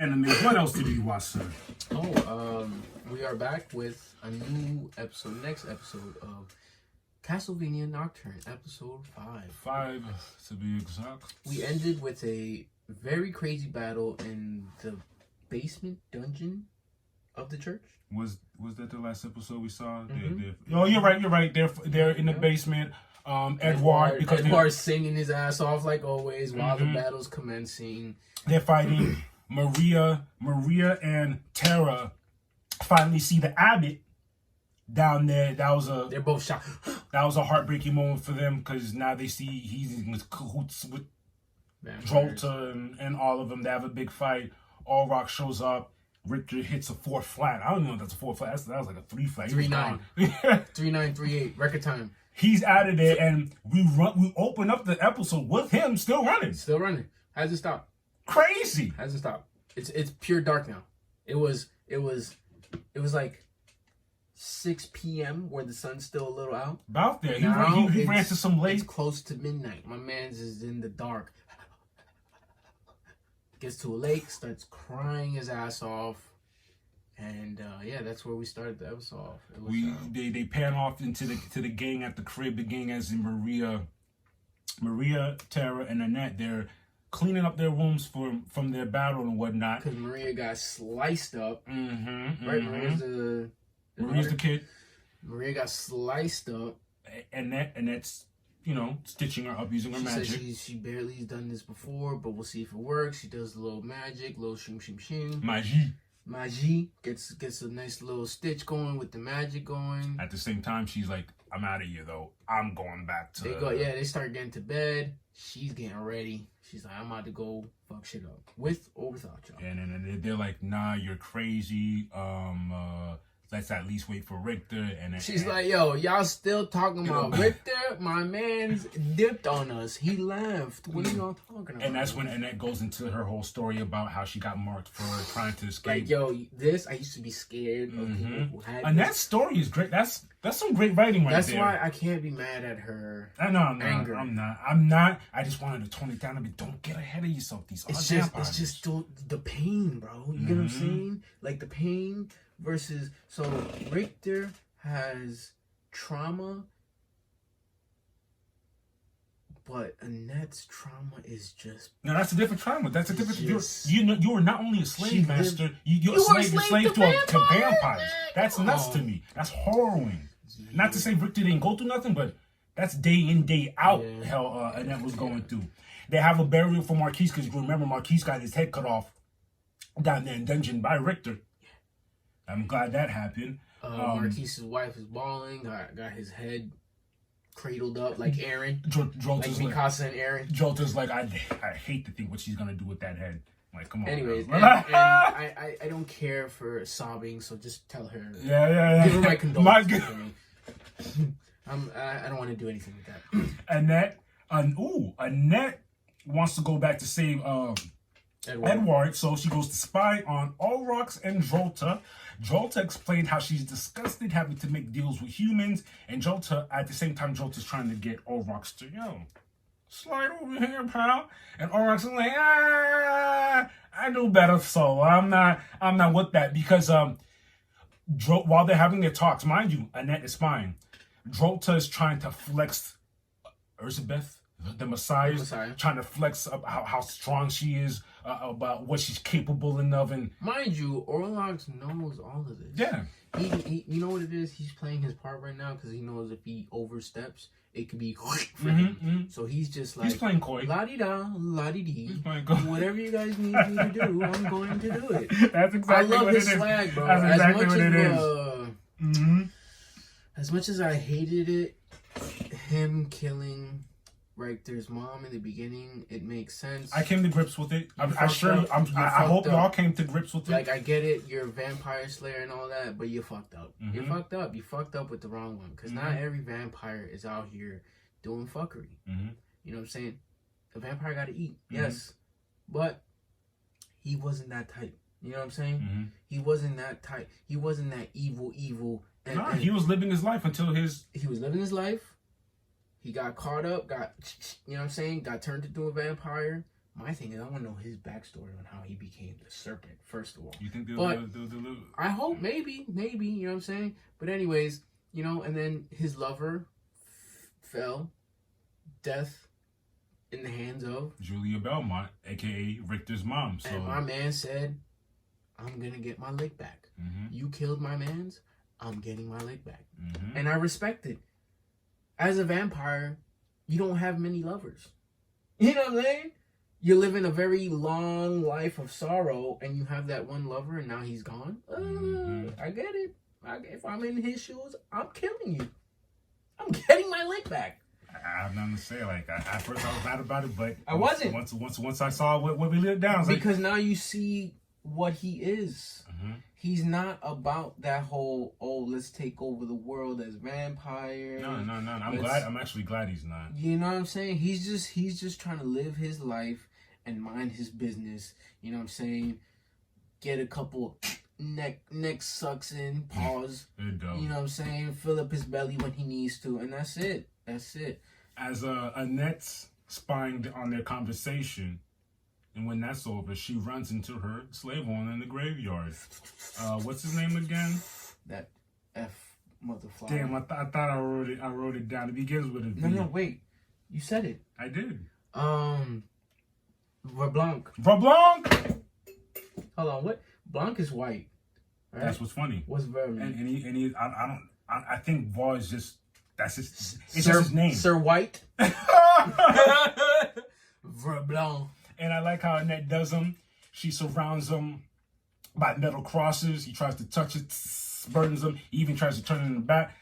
Anime. What else did you watch, sir? We are back with a new episode, next episode of Castlevania Nocturne, episode 5. 5 to be exact. We ended with a very crazy battle in the basement dungeon of the church. Was that the last episode we saw? Mm-hmm. Oh, you're right. They're in the basement. Edward's singing his ass off like always while the battle's commencing. They're fighting. Maria and Tara finally see the abbot down there. They're both shot. That was a heartbreaking moment for them because now they see he's in cahoots with Drolta and all of them. They have a big fight. Allrock shows up. Richter hits a 4 flat. I don't know if that's a 4 flat. That was like a 3 flat. 3-9. 3-9-3-8. Record time. He's out of there, and we open up the episode with him still running. Still running. Hasn't stopped. Crazy. Hasn't stopped. It's pure dark now. It was like 6 p.m. where the sun's still a little out. About there. He ran to some late. It's close to midnight. My man's is in the dark. Gets to a lake, starts crying his ass off. And that's where we started the episode off. It was, they pan off into the gang at the crib. The gang as in Maria, Tara, and Annette. They're cleaning up their rooms from their battle and whatnot. Because Maria got sliced up. Right, Maria's the kid. Maria got sliced up. And that's stitching her up using her magic. Says she barely's done this before, but we'll see if it works. She does a little magic, little shim. Magie gets a nice little stitch going with the magic going. At the same time, she's like, I'm out of here though. I'm going back to... They start getting to bed. She's getting ready. She's like, I'm about to go fuck shit up. With or without y'all. And then they're like, nah, you're crazy. Let's at least wait for Richter. And she's like, yo, y'all still talking about Richter? My man's dipped on us. He left. What are y'all talking about? And that's when Annette goes into her whole story about how she got marked for trying to escape. Like, yo, I used to be scared of people who had And that story is great. That's some great writing right there. That's why I can't be mad at her. I know, anger. I'm not. I just wanted to tone it down a bit. Don't get ahead of yourself. It's just the pain, bro. You get what I'm saying? Like the pain versus... So Richter has trauma, but Annette's trauma is just... No, that's a different trauma. That's a different... You were not only a slave master, you're a slave to vampires. That's nuts to me. That's harrowing. Yeah. Not to say Richter didn't go through nothing, but that's day in, day out hell Annette was going through. They have a burial for Marquise because you remember Marquise got his head cut off down there in dungeon by Richter. I'm glad that happened. Marquise's wife is bawling. Got his head cradled up like Aaron. Like Mikasa and Aaron. Jolta's like, I hate to think what she's gonna do with that head. Like, come on. Anyways, and I don't care for sobbing, so just tell her. Yeah. Give her my condolences for me. I don't want to do anything with that. Annette wants to go back to save Edward, so she goes to spy on Allrox and Drolta. Drolta explained how she's disgusted having to make deals with humans, and at the same time, Drolta's trying to get Allrox to, slide over here, pal. And Allrox is like, I know better, so I'm not with that, because while they're having their talks, mind you, Annette is spying. Drolta is trying to flex Elizabeth, the Messiah, trying to flex up how strong she is, about what she's capable of, and mind you, Orlox knows all of this. Yeah, he you know what it is. He's playing his part right now because he knows if he oversteps, it could be for him. So he's just like, he's playing coy. La-di-da, la-di-dee. Whatever you guys need me to do, I'm going to do it. That's exactly what it is. I love his swag, bro. That's exactly what it is. As much as I hated it, him killing Richter's mom in the beginning, it makes sense. I came to grips with it. I hope y'all came to grips with it. Like, I get it, you're a vampire slayer and all that, but you fucked up. You fucked up. You fucked up with the wrong one. Because not every vampire is out here doing fuckery. You know what I'm saying? A vampire got to eat, yes. But he wasn't that type. You know what I'm saying? He wasn't that type. He wasn't that evil. He was living his life until He was living his life. He got caught up, you know what I'm saying? Got turned into a vampire. my thing is I want to know his backstory on how he became the serpent, first of all. You think they'll I hope, maybe, you know what I'm saying? But anyways, you know, and then his lover fell, death in the hands of Julia Belmont, a.k.a. Richter's mom. So. And my man said, I'm going to get my leg back. Mm-hmm. You killed my mans, I'm getting my leg back. Mm-hmm. And I respect it. As a vampire, you don't have many lovers. You know what I'm saying? You're living a very long life of sorrow, and you have that one lover, and now he's gone. I get it. If I'm in his shoes, I'm killing you. I'm getting my leg back. I have nothing to say. Like at first, I was mad about it, but I wasn't. Once I saw what we lived down, because now you see what he is. Mm-hmm. He's not about that whole let's take over the world as vampires. No. I'm actually glad he's not. You know what I'm saying? He's just trying to live his life and mind his business. You know what I'm saying? Get a couple neck sucks in, pause. You know what I'm saying? Fill up his belly when he needs to, and that's it. As Annette's spying on their conversation, and when that's over, she runs into her slave owner in the graveyard. What's his name again? That F motherfucker. Damn, I thought I wrote it down. It begins with a V. No, wait. You said it. I did. Verblanc. Hold on, what? Blanc is white. Right? That's what's funny. What's Verb? And he I think Var is just that's his. It's just his name. Sir White. Verblanc. And I like how Annette does him. She surrounds him by metal crosses. He tries to touch it, burns him. He even tries to turn it in the back.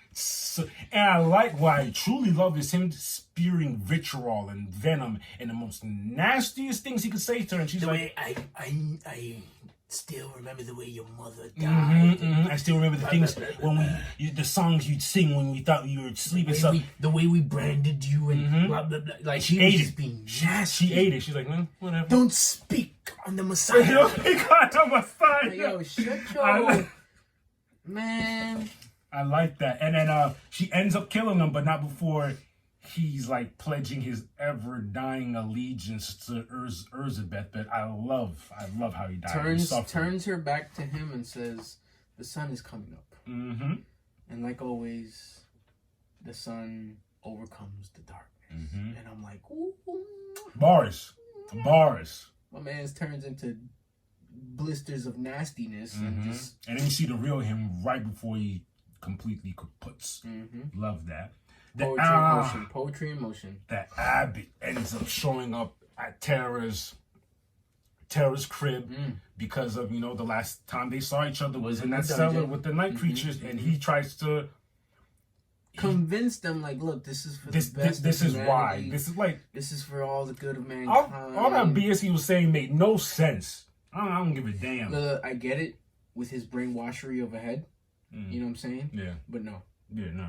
And I like what I truly love is him spewing vitriol and venom and the most nastiest things he could say to her. And she's like, I still remember the way your mother died. I still remember the things when the songs you'd sing when we thought you were sleeping. The way we branded you and blah, blah, blah. Like she ate it. Being nasty. She ate it. She's like, whatever. Don't speak on the Messiah. Don't speak on the Messiah. Yo, shut your... Man. I like that. And then she ends up killing him, but not before he's like pledging his ever dying allegiance to Elizabeth. But I love how he died. Turns her back to him and says, "The sun is coming up." Mm-hmm. And like always, the sun overcomes the darkness. Mm-hmm. And I'm like, ooh. Bars. My man's turns into blisters of nastiness and then you see the real him right before he completely kaputs. Love that. Poetry in motion. That Abbott ends up showing up at Tara's crib because of, the last time they saw each other was in that cellar with the night creatures, and he tries to convince them, like, look, this is for the best. This is why. This is for all the good of mankind. All that BS he was saying made no sense. I don't give a damn. I get it with his brainwashery of a head. You know what I'm saying? Yeah. But no. Yeah, no.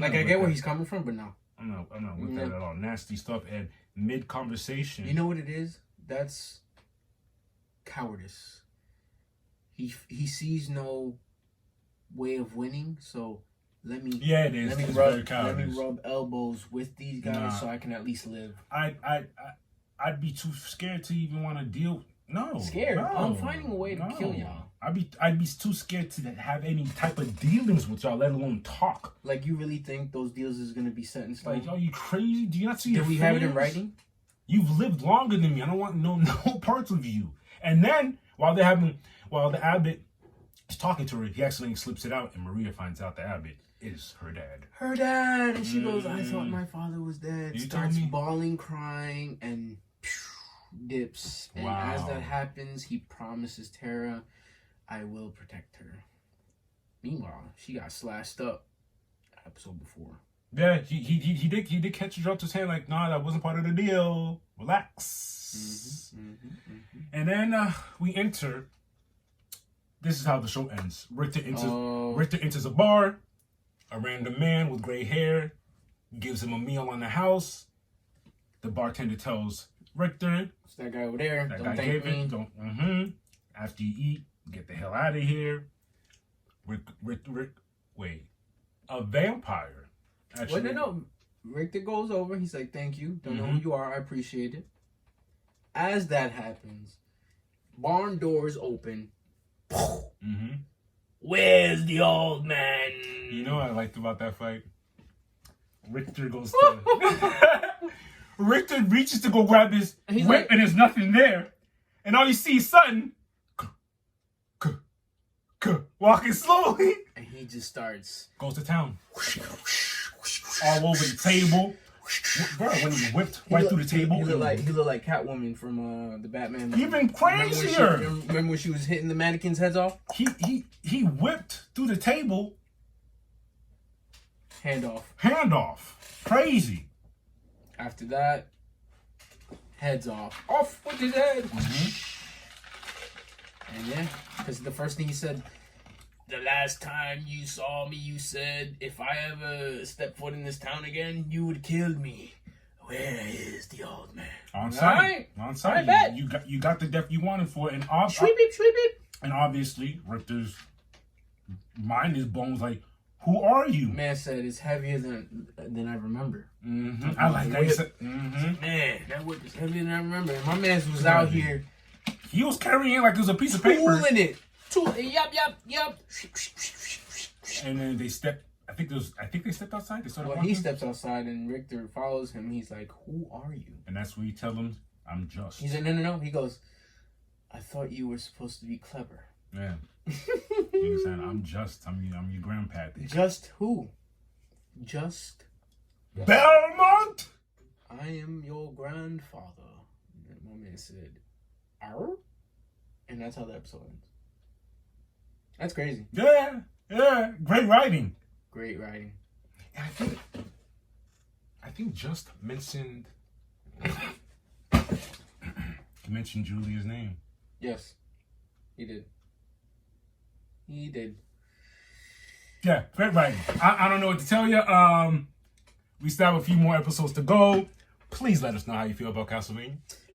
I get where he's coming from, but no. I'm not with that at all. Nasty stuff. And mid-conversation. You know what it is? That's cowardice. He sees no way of winning, so let me rub elbows with these guys so I can at least live. I'd be too scared to even want to deal. No, scared. No, I'm finding a way to kill y'all. I'd be too scared to have any type of dealings with y'all, let alone talk. Like, you really think those deals is gonna be set in stone? Like, are you crazy? Do you not see your we have it in writing? You've lived longer than me. I don't want no parts of you. And then while the Abbott is talking to her, he accidentally slips it out, and Maria finds out the Abbott is her dad. Her dad, and she goes, "I thought my father was dead." Starts bawling, crying, and dips. And as that happens, he promises Tara, "I will protect her." Meanwhile, she got slashed up episode before. Yeah, he did catch and dropped his hand like, "Nah, that wasn't part of the deal. Relax." And then we enter. This is how the show ends. Richter enters a bar. A random man with gray hair gives him a meal on the house. The bartender tells Richter, "It's that guy over there. That don't guy thank gave me. it. Don't. After you eat, get the hell out of here." Wait, a vampire. Actually, no. Richter goes over. He's like, "Thank you. Don't know who you are. I appreciate it." as that happens, barn doors open. Mm-hmm. Where's the old man? You know what I liked about that fight? Richter goes to... Richter reaches to go grab his whip, like, and there's nothing there. And all you see is Sutton walking slowly. And he just starts... Goes to town. All over the table. Bro, when he whipped right through the table. He looked like Catwoman from the Batman. Even crazier. Remember when she was hitting the mannequins' heads off? He whipped through the table. Hand off. Crazy. After that, heads off. Off with his head. Mm-hmm. And yeah, because the first thing he said, the last time you saw me, you said, if I ever step foot in this town again, you would kill me. Where is the old man? On site. On site. I bet. You got the death you wanted for it. And, Sweep it. And obviously, Richter's mind is blown. Like, who are you? Man said it's heavier than I remember. Mm-hmm. I like that. He said, mm-hmm. Man, that whip is heavier than I remember. My man was out here. He was carrying it like it was a piece of paper. Tooling it. Yup. And then they stepped. I think they stepped outside. They started Well, walking. he steps outside and Richter follows him. He's like, "Who are you?" And that's where you tell him, "I'm just." He's like, "No." He goes, "I thought you were supposed to be clever." Yeah. He said, "I'm just. I'm your grandpappy." Just who? Just Belmont. I am your grandfather. And my man said, "Arr?" And that's how the episode ends. That's crazy. Yeah. Great writing. Great writing. And I think just mentioned Julia's name. Yes, he did. Yeah, great writing. I don't know what to tell you. We still have a few more episodes to go. Please let us know how you feel about Castlevania.